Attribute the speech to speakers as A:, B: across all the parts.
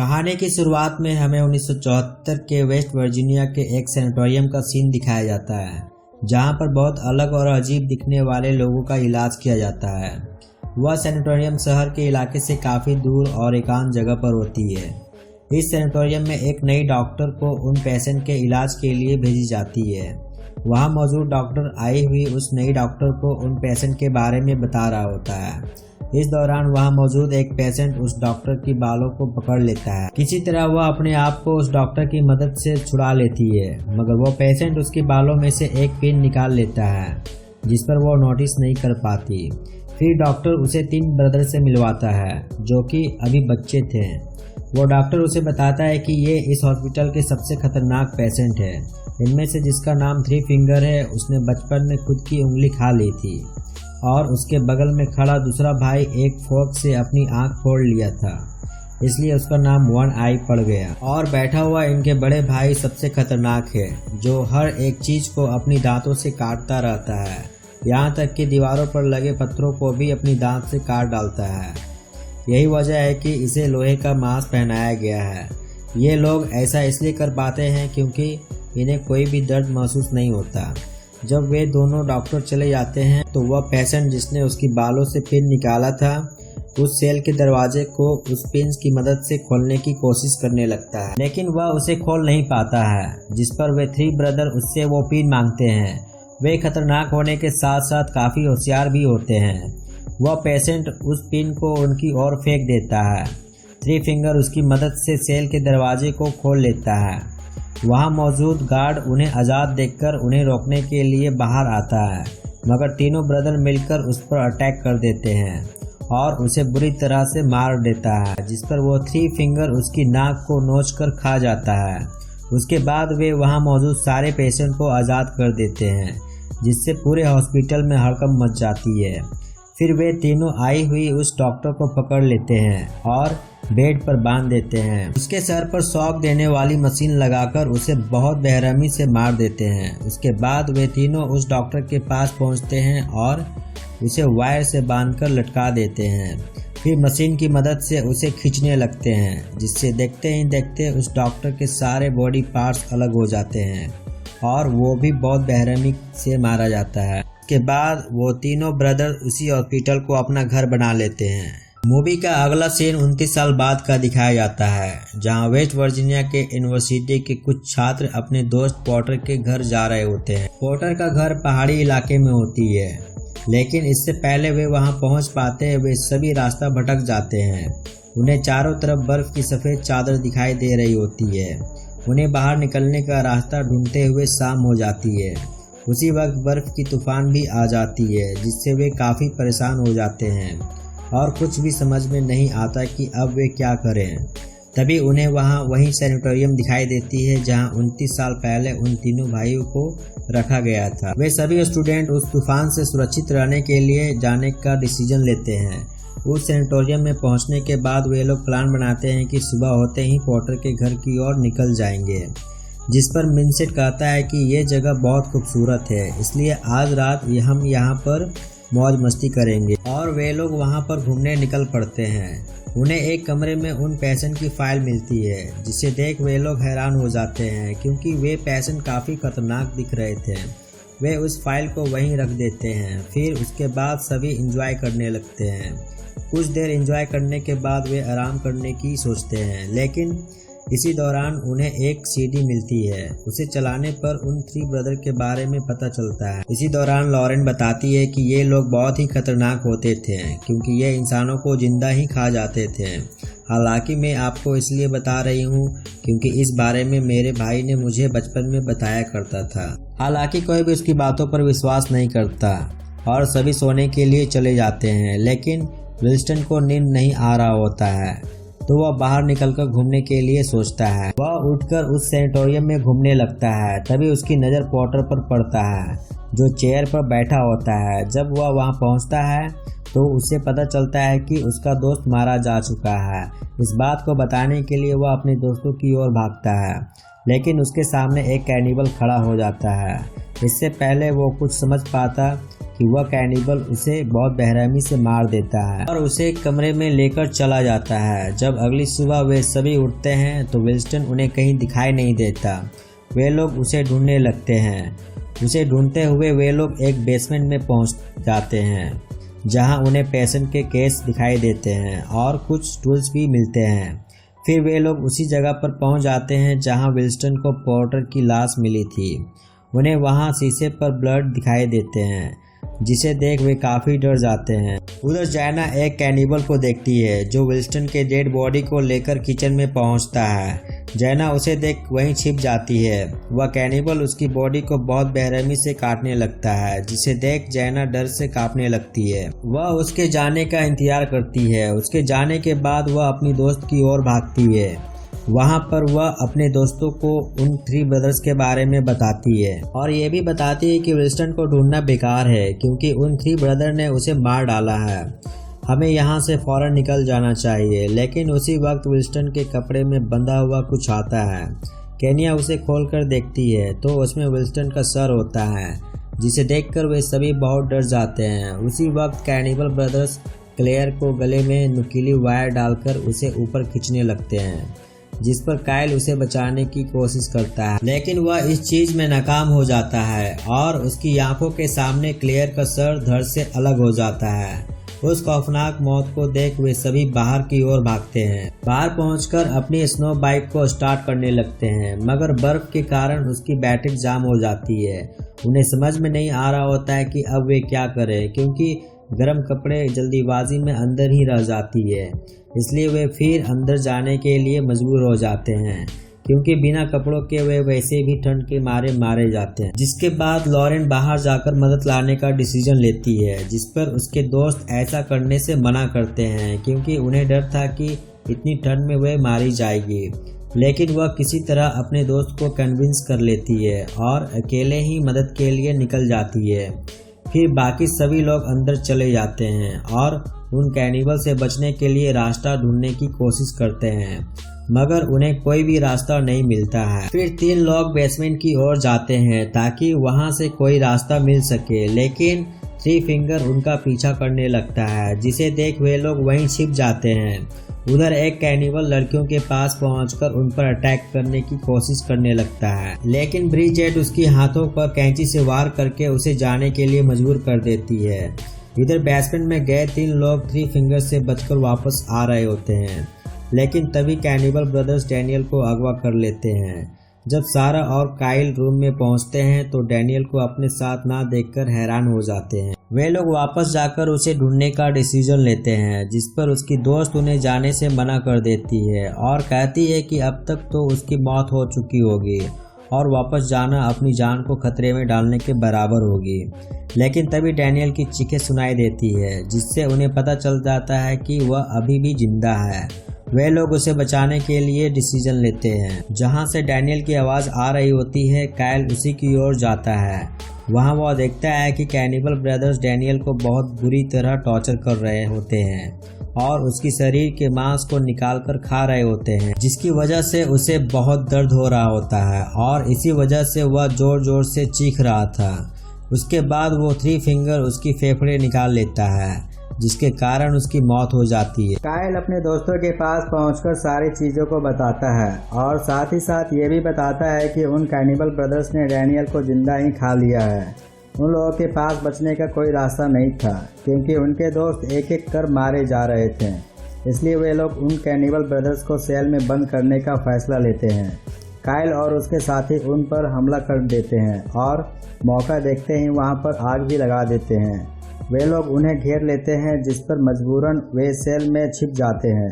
A: कहानी की शुरुआत में हमें 1974 के वेस्ट वर्जीनिया के एक सैनिटोरियम का सीन दिखाया जाता है, जहां पर बहुत अलग और अजीब दिखने वाले लोगों का इलाज किया जाता है। वह सैनिटोरियम शहर के इलाके से काफ़ी दूर और एकांत जगह पर होती है। इस सैनिटोरियम में एक नई डॉक्टर को उन पेशेंट के इलाज के लिए भेजी जाती है। वहां मौजूद डॉक्टर आई हुई उस नई डॉक्टर को उन पेशेंट के बारे में बता रहा होता है। इस दौरान वहां मौजूद एक पेशेंट उस डॉक्टर की बालों को पकड़ लेता है। किसी तरह वह अपने आप को उस डॉक्टर की मदद से छुड़ा लेती है, मगर वो पेशेंट उसके बालों में से एक पिन निकाल लेता है, जिस पर वो नोटिस नहीं कर पाती। फिर डॉक्टर उसे 3 ब्रदर से मिलवाता है, जो कि अभी बच्चे थे। वो डॉक्टर उसे बताता है कि ये इस हॉस्पिटल के सबसे खतरनाक पेशेंट है। इनमें से जिसका नाम 3 फिंगर है, उसने बचपन में खुद की उंगली खा ली थी और उसके बगल में खड़ा दूसरा भाई एक फोर्क से अपनी आंख फोड़ लिया था, इसलिए उसका नाम 1 आई पड़ गया। और बैठा हुआ इनके बड़े भाई सबसे खतरनाक है, जो हर एक चीज को अपनी दांतों से काटता रहता है, यहाँ तक कि दीवारों पर लगे पत्थरों को भी अपनी दांत से काट डालता है। यही वजह है कि इसे लोहे का मास्क पहनाया गया है। ये लोग ऐसा इसलिए कर पाते हैं क्योंकि इन्हें कोई भी दर्द महसूस नहीं होता। जब वे दोनों डॉक्टर चले जाते हैं तो वह पेशेंट जिसने उसकी बालों से पिन निकाला था, उस सेल के दरवाजे को उस पिन की मदद से खोलने की कोशिश करने लगता है, लेकिन वह उसे खोल नहीं पाता है, जिस पर वे 3 ब्रदर उससे वो पिन मांगते हैं। वे खतरनाक होने के साथ साथ काफ़ी होशियार भी होते हैं। वह पेशेंट उस पिन को उनकी ओर फेंक देता है। 3 फिंगर उसकी मदद से सेल के दरवाजे को खोल लेता है। वहां मौजूद गार्ड उन्हें आज़ाद देखकर उन्हें रोकने के लिए बाहर आता है, मगर तीनों ब्रदर मिलकर उस पर अटैक कर देते हैं और उसे बुरी तरह से मार देता है, जिस पर वो 3 फिंगर उसकी नाक को नोचकर खा जाता है। उसके बाद वे वहां मौजूद सारे पेशेंट को आज़ाद कर देते हैं, जिससे पूरे हॉस्पिटल में हड़कंप मच जाती है। फिर वे तीनों आई हुई उस डॉक्टर को पकड़ लेते हैं और बेड पर बांध देते हैं। उसके सर पर शॉक देने वाली मशीन लगाकर उसे बहुत बेरहमी से मार देते हैं। उसके बाद वे तीनों उस डॉक्टर के पास पहुंचते हैं और उसे वायर से बांधकर लटका देते हैं। फिर मशीन की मदद से उसे खींचने लगते हैं, जिससे देखते ही देखते उस डॉक्टर के सारे बॉडी पार्ट्स अलग हो जाते हैं और वो भी बहुत बेरहमी से मारा जाता है। उसके बाद वो तीनों ब्रदर उसी हॉस्पिटल को अपना घर बना लेते हैं। मूवी का अगला सीन 29 साल बाद का दिखाया जाता है, जहां वेस्ट वर्जीनिया के यूनिवर्सिटी के कुछ छात्र अपने दोस्त पॉटर के घर जा रहे होते हैं। पॉटर का घर पहाड़ी इलाके में होती है, लेकिन इससे पहले वे वहां पहुंच पाते हैं वे सभी रास्ता भटक जाते हैं। उन्हें चारों तरफ बर्फ की सफ़ेद चादर दिखाई दे रही होती है। उन्हें बाहर निकलने का रास्ता ढूंढते हुए शाम हो जाती है। उसी वक्त बर्फ की तूफान भी आ जाती है, जिससे वे काफ़ी परेशान हो जाते हैं और कुछ भी समझ में नहीं आता कि अब वे क्या करें। तभी उन्हें वही सैनिटोरियम दिखाई देती है, जहां 29 साल पहले उन तीनों भाइयों को रखा गया था। वे सभी स्टूडेंट उस तूफान से सुरक्षित रहने के लिए जाने का डिसीजन लेते हैं। उस सैनिटोरियम में पहुंचने के बाद वे लोग प्लान बनाते हैं कि सुबह होते ही पॉटर के घर की ओर निकल जाएंगे, जिस पर विंसेंट कहता है कि ये जगह बहुत खूबसूरत है, इसलिए आज रात हम यहाँ पर मौज मस्ती करेंगे। और वे लोग वहाँ पर घूमने निकल पड़ते हैं। उन्हें एक कमरे में उन पेशेंट की फाइल मिलती है, जिसे देख वे लोग हैरान हो जाते हैं, क्योंकि वे पेशेंट काफ़ी खतरनाक दिख रहे थे। वे उस फाइल को वहीं रख देते हैं। फिर उसके बाद सभी एंजॉय करने लगते हैं। कुछ देर एंजॉय करने के बाद वे आराम करने की सोचते हैं, लेकिन इसी दौरान उन्हें एक सीडी मिलती है। उसे चलाने पर उन 3 ब्रदर के बारे में पता चलता है। इसी दौरान लॉरेन बताती है कि ये लोग बहुत ही खतरनाक होते थे, क्योंकि ये इंसानों को जिंदा ही खा जाते थे। हालांकि मैं आपको इसलिए बता रही हूँ क्योंकि इस बारे में मेरे भाई ने मुझे बचपन में बताया करता था। हालांकि कोई भी उसकी बातों पर विश्वास नहीं करता और सभी सोने के लिए चले जाते हैं, लेकिन विल्सन को नींद नहीं आ रहा होता है, तो वह बाहर निकलकर घूमने के लिए सोचता है। वह उठकर उस सैनिटोरियम में घूमने लगता है। तभी उसकी नज़र पॉटर पर पड़ता है, जो चेयर पर बैठा होता है। जब वह वहां पहुंचता है तो उसे पता चलता है कि उसका दोस्त मारा जा चुका है। इस बात को बताने के लिए वह अपने दोस्तों की ओर भागता है, लेकिन उसके सामने एक कैनिबल खड़ा हो जाता है। इससे पहले वो कुछ समझ पाता कि वह कैनिबल उसे बहुत बेरहमी से मार देता है और उसे एक कमरे में लेकर चला जाता है। जब अगली सुबह वे सभी उठते हैं तो विल्सन उन्हें कहीं दिखाई नहीं देता। वे लोग उसे ढूंढने लगते हैं। उसे ढूंढते हुए वे लोग एक बेसमेंट में पहुंच जाते हैं जहां उन्हें पेशेंट के केस दिखाई देते हैं और कुछ टूल्स भी मिलते हैं। फिर वे लोग उसी जगह पर पहुंच जाते हैं जहां विल्सन को पोर्टर की लाश मिली थी। उन्हें वहां शीशे पर ब्लड दिखाई देते हैं जिसे देख वे काफ़ी डर जाते हैं। उधर जैना एक कैनिबल को देखती है जो विल्सन के डेड बॉडी को लेकर किचन में पहुंचता है। जैना उसे देख वहीं छिप जाती है। वह कैनिबल उसकी बॉडी को बहुत बेरहमी से काटने लगता है जिसे देख जैना डर से कांपने लगती है। वह उसके जाने का इंतजार करती है। उसके जाने के बाद वह अपनी दोस्त की ओर भागती है। वहां पर वह अपने दोस्तों को उन 3 ब्रदर्स के बारे में बताती है और ये भी बताती है कि विल्सन को ढूंढना बेकार है क्योंकि उन 3 ब्रदर ने उसे मार डाला है। हमें यहाँ से फौरन निकल जाना चाहिए। लेकिन उसी वक्त विल्सन के कपड़े में बंधा हुआ कुछ आता है। केनिया उसे खोलकर देखती है तो उसमें विल्सन का सर होता है जिसे देखकर वे सभी बहुत डर जाते हैं। उसी वक्त कैनिबल ब्रदर्स क्लेयर को गले में नुकीली वायर डालकर उसे ऊपर खींचने लगते हैं जिस पर काइल उसे बचाने की कोशिश करता है लेकिन वह इस चीज में नाकाम हो जाता है और उसकी आंखों के सामने क्लेयर का सर धड़ से अलग हो जाता है। उस खौफनाक मौत को देख वे सभी बाहर की ओर भागते हैं। बाहर पहुंचकर अपनी स्नो बाइक को स्टार्ट करने लगते हैं मगर बर्फ के कारण उसकी बैटरी जाम हो जाती है। उन्हें समझ में नहीं आ रहा होता है कि अब वे क्या करें क्योंकि गर्म कपड़े जल्दीबाजी में अंदर ही रह जाती है। इसलिए वे फिर अंदर जाने के लिए मजबूर हो जाते हैं क्योंकि बिना कपड़ों के वे वैसे भी ठंड के मारे मारे जाते हैं। जिसके बाद लॉरेन बाहर जाकर मदद लाने का डिसीजन लेती है जिस पर उसके दोस्त ऐसा करने से मना करते हैं क्योंकि उन्हें डर था कि इतनी ठंड में वे मारी जाएगी। लेकिन वह किसी तरह अपने दोस्त को कन्विंस कर लेती है और अकेले ही मदद के लिए निकल जाती है। फिर बाकी सभी लोग अंदर चले जाते हैं और उन कैनिबल से बचने के लिए रास्ता ढूंढने की कोशिश करते हैं मगर उन्हें कोई भी रास्ता नहीं मिलता है। फिर 3 लोग बेसमेंट की ओर जाते हैं ताकि वहां से कोई रास्ता मिल सके लेकिन 3 फिंगर उनका पीछा करने लगता है जिसे देख वे लोग वहीं छिप जाते हैं। उधर एक कैनिबल लड़कियों के पास पहुंचकर उन पर अटैक करने की कोशिश करने लगता है लेकिन ब्रिजेट उसकी हाथों पर कैंची से वार करके उसे जाने के लिए मजबूर कर देती है। इधर बेसमेंट में गए 3 लोग 3 फिंगर से बचकर वापस आ रहे होते हैं लेकिन तभी कैनिबल ब्रदर्स डैनियल को अगवा कर लेते हैं। जब सारा और काइल रूम में पहुंचते हैं तो डैनियल को अपने साथ ना देखकर हैरान हो जाते हैं। वे लोग वापस जाकर उसे ढूंढने का डिसीजन लेते हैं जिस पर उसकी दोस्त उन्हें जाने से मना कर देती है और कहती है कि अब तक तो उसकी मौत हो चुकी होगी और वापस जाना अपनी जान को खतरे में डालने के बराबर होगी। लेकिन तभी डैनियल की चीखें सुनाई देती है जिससे उन्हें पता चल जाता है कि वह अभी भी जिंदा है। वे लोग उसे बचाने के लिए डिसीजन लेते हैं। जहां से डैनियल की आवाज़ आ रही होती है काइल उसी की ओर जाता है। वहां वह देखता है कि कैनिबल ब्रदर्स डैनियल को बहुत बुरी तरह टॉर्चर कर रहे होते हैं और उसकी शरीर के मांस को निकालकर खा रहे होते हैं जिसकी वजह से उसे बहुत दर्द हो रहा होता है और इसी वजह से वह जोर जोर से चीख रहा था। उसके बाद वो 3 फिंगर उसकी फेफड़े निकाल लेता है जिसके कारण उसकी मौत हो जाती है। काइल अपने दोस्तों के पास पहुंचकर सारी चीज़ों को बताता है और साथ ही साथ ये भी बताता है कि उन कैनिबल ब्रदर्स ने डैनियल को जिंदा ही खा लिया है। उन लोगों के पास बचने का कोई रास्ता नहीं था क्योंकि उनके दोस्त एक एक कर मारे जा रहे थे। इसलिए वे लोग उन कैनिबल ब्रदर्स को सेल में बंद करने का फैसला लेते हैं। काइल और उसके साथी उन पर हमला कर देते हैं और मौका देखते ही वहां पर आग भी लगा देते हैं। वे लोग उन्हें घेर लेते हैं जिस पर मजबूरन वे सेल में छिप जाते हैं।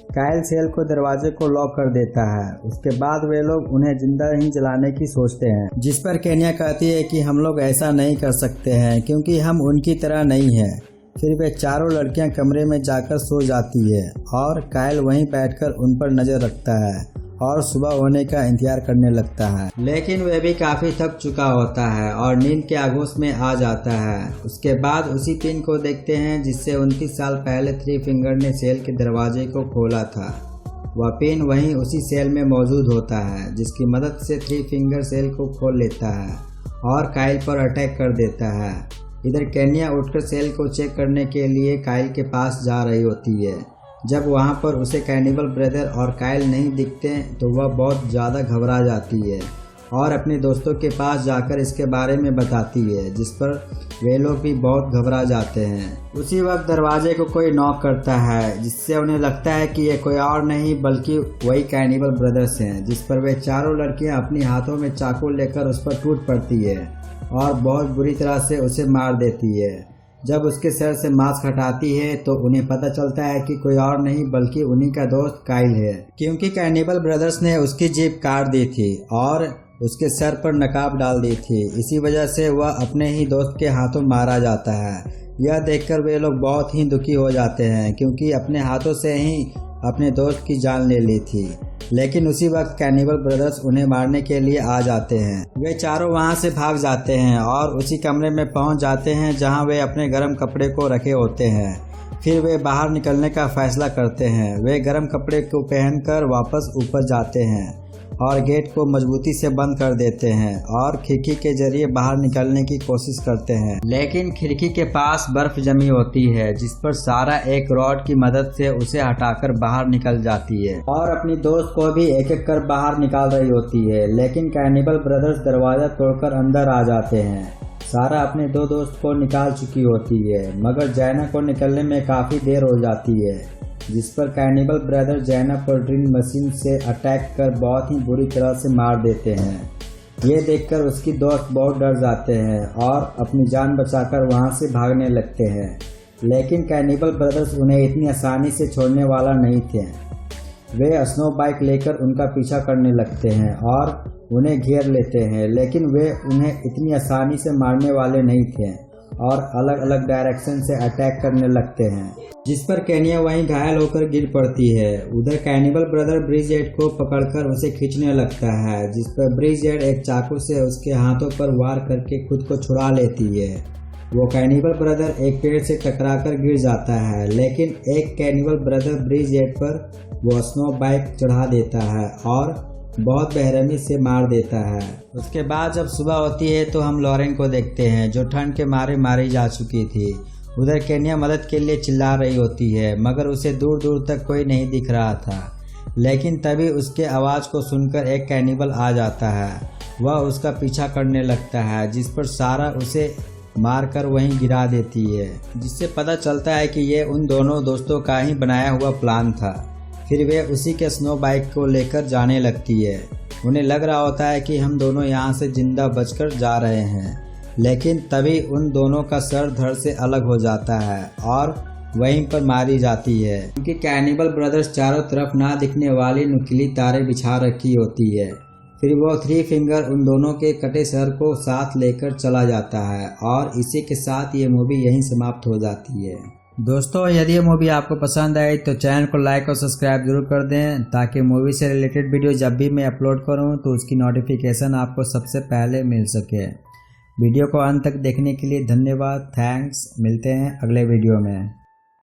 A: काइल सेल को दरवाजे को लॉक कर देता है। उसके बाद वे लोग उन्हें जिंदा ही जलाने की सोचते हैं जिस पर केनिया कहती है कि हम लोग ऐसा नहीं कर सकते हैं क्योंकि हम उनकी तरह नहीं हैं। फिर वे चारों लड़कियां कमरे में जाकर सो जाती है और काइल वहीं बैठकर उन पर नजर रखता है और सुबह होने का इंतजार करने लगता है। लेकिन वह भी काफ़ी थक चुका होता है और नींद के आगोश में आ जाता है। उसके बाद उसी पिन को देखते हैं जिससे 29 साल पहले 3 फिंगर ने सेल के दरवाजे को खोला था। वह पिन वहीं उसी सेल में मौजूद होता है जिसकी मदद से 3 फिंगर सेल को खोल लेता है और काइल पर अटैक कर देता है। इधर केन्या उठकर सेल को चेक करने के लिए काइल के पास जा रही होती है। जब वहां पर उसे कैनिबल ब्रदर और काइल नहीं दिखते तो वह बहुत ज़्यादा घबरा जाती है और अपने दोस्तों के पास जाकर इसके बारे में बताती है, जिस पर वे लोग भी बहुत घबरा जाते हैं। उसी वक्त दरवाजे को कोई नॉक करता है, जिससे उन्हें लगता है कि ये कोई और नहीं बल्कि वही कैनिबल ब्रदर्स हैं, जिस पर वे चारों लड़कियां अपने हाथों में चाकू लेकर उस पर टूट पड़ती है और बहुत बुरी तरह से उसे मार देती है। जब उसके सर से मास्क हटाती है तो उन्हें पता चलता है कि कोई और नहीं बल्कि उन्हीं का दोस्त काइल है, क्योंकि कैनिबल ब्रदर्स ने उसकी जीभ काट दी थी और उसके सर पर नकाब डाल दी थी। इसी वजह से वह अपने ही दोस्त के हाथों मारा जाता है। यह देखकर वे लोग बहुत ही दुखी हो जाते हैं, क्योंकि अपने हाथों से ही अपने दोस्त की जान ले ली थी। लेकिन उसी वक्त कैनिबल ब्रदर्स उन्हें मारने के लिए आ जाते हैं। वे चारों वहां से भाग जाते हैं और उसी कमरे में पहुंच जाते हैं जहां वे अपने गर्म कपड़े को रखे होते हैं। फिर वे बाहर निकलने का फैसला करते हैं। वे गर्म कपड़े को पहनकर वापस ऊपर जाते हैं और गेट को मजबूती से बंद कर देते हैं और खिड़की के जरिए बाहर निकलने की कोशिश करते हैं। लेकिन खिड़की के पास बर्फ जमी होती है, जिस पर सारा एक रॉड की मदद से उसे हटाकर बाहर निकल जाती है और अपनी दोस्त को भी एक एक कर बाहर निकाल रही होती है। लेकिन कैनिबल ब्रदर्स दरवाजा तोड़कर अंदर आ जाते हैं। सारा अपने दो दोस्त को निकाल चुकी होती है, मगर जैना को निकलने में काफी देर हो जाती है, जिस पर कैनिबल ब्रदर जैना पर ड्रिल मशीन से अटैक कर बहुत ही बुरी तरह से मार देते हैं। ये देखकर उसकी दोस्त बहुत डर जाते हैं और अपनी जान बचाकर वहां से भागने लगते हैं। लेकिन कैनिबल ब्रदर्स उन्हें इतनी आसानी से छोड़ने वाला नहीं थे। वे स्नो बाइक लेकर उनका पीछा करने लगते हैं और उन्हें घेर लेते हैं, लेकिन वे उन्हें इतनी आसानी से मारने वाले नहीं थे और अलग अलग डायरेक्शन से अटैक करने लगते हैं, जिस पर केन्या वहीं घायल होकर गिर पड़ती है। उधर कैनिबल ब्रदर ब्रिजेट को पकड़कर उसे खींचने लगता है, जिस पर ब्रिजेट एक चाकू से उसके हाथों पर वार करके खुद को छुड़ा लेती है। वो कैनिबल ब्रदर एक पेड़ से टकराकर गिर जाता है, लेकिन एक कैनिबल ब्रदर ब्रिजेट पर वो स्नो बाइक चढ़ा देता है और बहुत बेरहमी से मार देता है। उसके बाद जब सुबह होती है तो हम लॉरेन को देखते हैं, जो ठंड के मारे मारी जा चुकी थी। उधर केन्या मदद के लिए चिल्ला रही होती है, मगर उसे दूर दूर तक कोई नहीं दिख रहा था। लेकिन तभी उसके आवाज़ को सुनकर एक कैनिबल आ जाता है। वह उसका पीछा करने लगता है, जिस पर सारा उसे मारकर वहीं गिरा देती है, जिससे पता चलता है कि ये उन दोनों दोस्तों का ही बनाया हुआ प्लान था। फिर वे उसी के स्नो बाइक को लेकर जाने लगती है। उन्हें लग रहा होता है कि हम दोनों यहाँ से जिंदा बचकर जा रहे हैं, लेकिन तभी उन दोनों का सर धड़ से अलग हो जाता है और वहीं पर मारी जाती है, क्योंकि कैनिबल ब्रदर्स चारों तरफ ना दिखने वाली नुकीली तारें बिछा रखी होती है। फिर वो थ्री फिंगर उन दोनों के कटे सर को साथ लेकर चला जाता है और इसी के साथ ये मूवी यहीं समाप्त हो जाती है। दोस्तों, यदि ये मूवी आपको पसंद आई तो चैनल को लाइक और सब्सक्राइब जरूर कर दें, ताकि मूवी से रिलेटेड वीडियो जब भी मैं अपलोड करूं तो उसकी नोटिफिकेशन आपको सबसे पहले मिल सके। वीडियो को अंत तक देखने के लिए धन्यवाद। थैंक्स। मिलते हैं अगले वीडियो में।